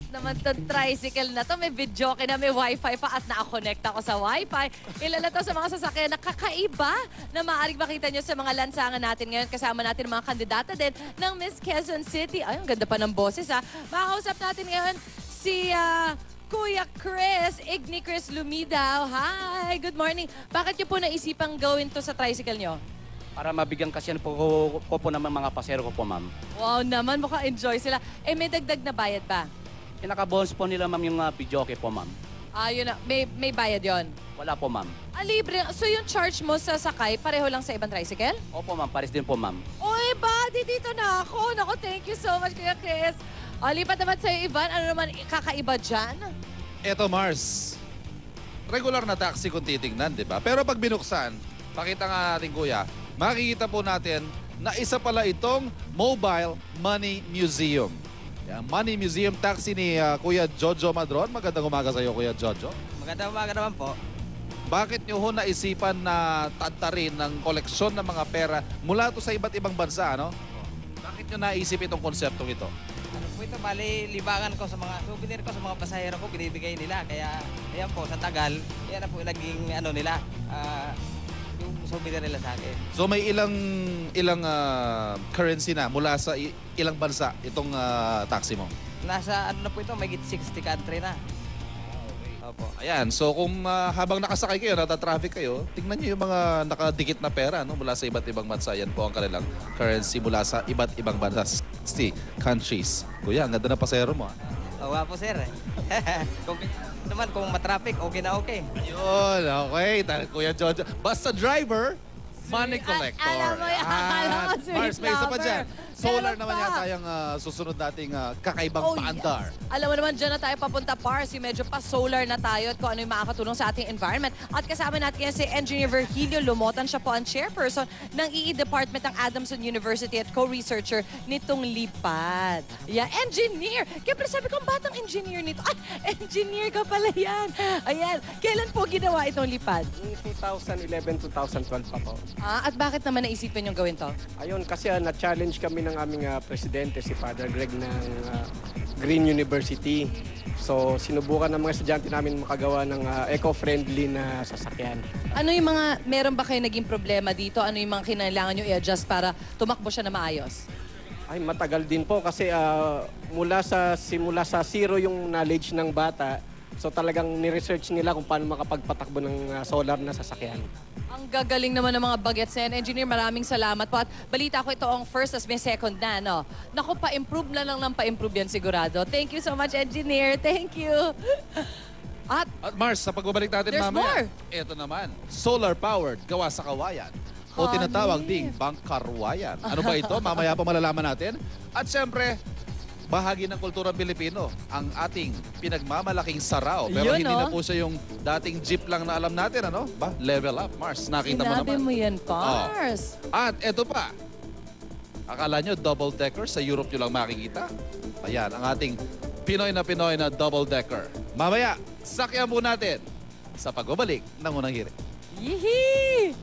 naman itong tricycle na to. May video na may wifi pa at nakakonect ako sa wifi. Ilala to sa mga sasakyan na kakaiba na maaaring makita nyo sa mga lansangan natin ngayon. Kasama natin mga kandidata din ng Miss Quezon City. Ay, ang ganda pa ng boses ha. Makakausap natin ngayon si Kuya Chris, Igni Chris Lumidaw. Hi, good morning. Bakit nyo po naisipang gawin to sa tricycle nyo? Para mabigyan kasi po naman mga pasero ko po, ma'am. Wow naman, mukhang enjoy sila. Eh, may dagdag na bayad ba? Pinaka-bonus po nila, ma'am, yung videoke po, ma'am. Ah, yun na. May bayad yon. Wala po, ma'am. Ah, libre. So yung charge mo sa sakay, pareho lang sa ibang tricycle? Opo, ma'am. Paris din po, ma'am. Oy, buddy, dito na ako. Naku, thank you so much, Kuya Chris. O, lipat naman sa'yo, Ivan. Ano naman kakaiba dyan? Eto, Mars. Regular na taxi kung titingnan, di ba? Pero pag binuksan, pakita nga natin, kuya, makikita po natin na isa pala itong Mobile Money Museum. Yan, Money Museum taxi ni Kuya Jojo Madron. Magandang umaga sa iyo, Kuya Jojo. Magandang umaga naman po. Bakit nyo ho naisipan na tatarin ng koleksyon ng mga pera mula to sa iba't ibang bansa, ano? Bakit nyo naisip itong konseptong ito? Ano po ito, bali, libangan ko sa mga souvenir ko sa mga pasahero ko, binibigay nila. Kaya, ayan po, sa tagal, yan na po naging ano nila, yung souvenir nila sa akin. So may ilang currency na mula sa ilang bansa itong taxi mo? Nasa ano na po ito, may 60 country na. Opo. Ayan, so kung habang nakasakay kayo, nata-traffic kayo, tingnan nyo yung mga nakadikit na pera no, mula sa iba't ibang bansa. Yan po ang kanilang currency mula sa iba't ibang bansa. 60 countries. Kuya, ang ganda na pasero mo. Oo nga po, sir. Kung naman, kung matraffic, okay na okay. Ayun, okay. Kuya Jojo. Basta driver, money collector. Alam mo yan, alam mo, sweet Mars, may isa pa lover. dyan. Solar Meron naman pa. yata yung susunod nating kakaibang paandar. Yes. Alam mo naman, dyan na tayo papunta, Pars. Yung medyo pa-solar na tayo at kung ano yung makakatulong sa ating environment. At kasama natin yan si Engineer Virgilio Lumotan. Siya po ang chairperson ng EE Department ng Adamson University at co-researcher nitong LIPAD. Yeah, engineer! Kaya pala sabi ko, ang batang engineer nito. Ah, engineer ka pala yan. Ayan, kailan po ginawa itong LIPAD? 2011-2012 pa po. Ah, at bakit naman naisipin yung gawin to? Ayun, kasi na-challenge kami ng aming presidente, si Father Greg ng Green University. So, sinubukan ng mga estudyante namin makagawa ng eco-friendly na sasakyan. Ano yung mga, meron ba kayo naging problema dito? Ano yung mga kinailangan nyo i-adjust para tumakbo siya na maayos? Ay, matagal din po kasi simula sa zero yung knowledge ng bata. So, talagang ni-research nila kung paano makapagpatakbo ng solar na sasakyan. Ang gagaling naman ng mga bagets na yan. Engineer, maraming salamat po. At balita ko ito ang first as may second na, no? Naku, pa-improve na lang ng pa-improve yan sigurado. Thank you so much, Engineer. Thank you. At Mars, sa pagbabalik natin There's mamaya, more. ito naman, solar-powered, gawa sa kawayan. O tinatawag ding bangkarwayan. Ano ba ito? Mamaya pa malalaman natin. At syempre, bahagi ng kulturang Pilipino, ang ating pinagmamalaking sarao. Pero Yun, hindi no? na po siya yung dating jeep lang na alam natin, ano? Ba? Level up, Mars. Nakita mo sinabi naman. mo yan, Pars. At eto pa. Akala nyo double-decker sa Europe nyo lang makikita? Ayan, ang ating Pinoy na double-decker. Mamaya, sakyan po natin sa pagbabalik ng unang hirit. Yee!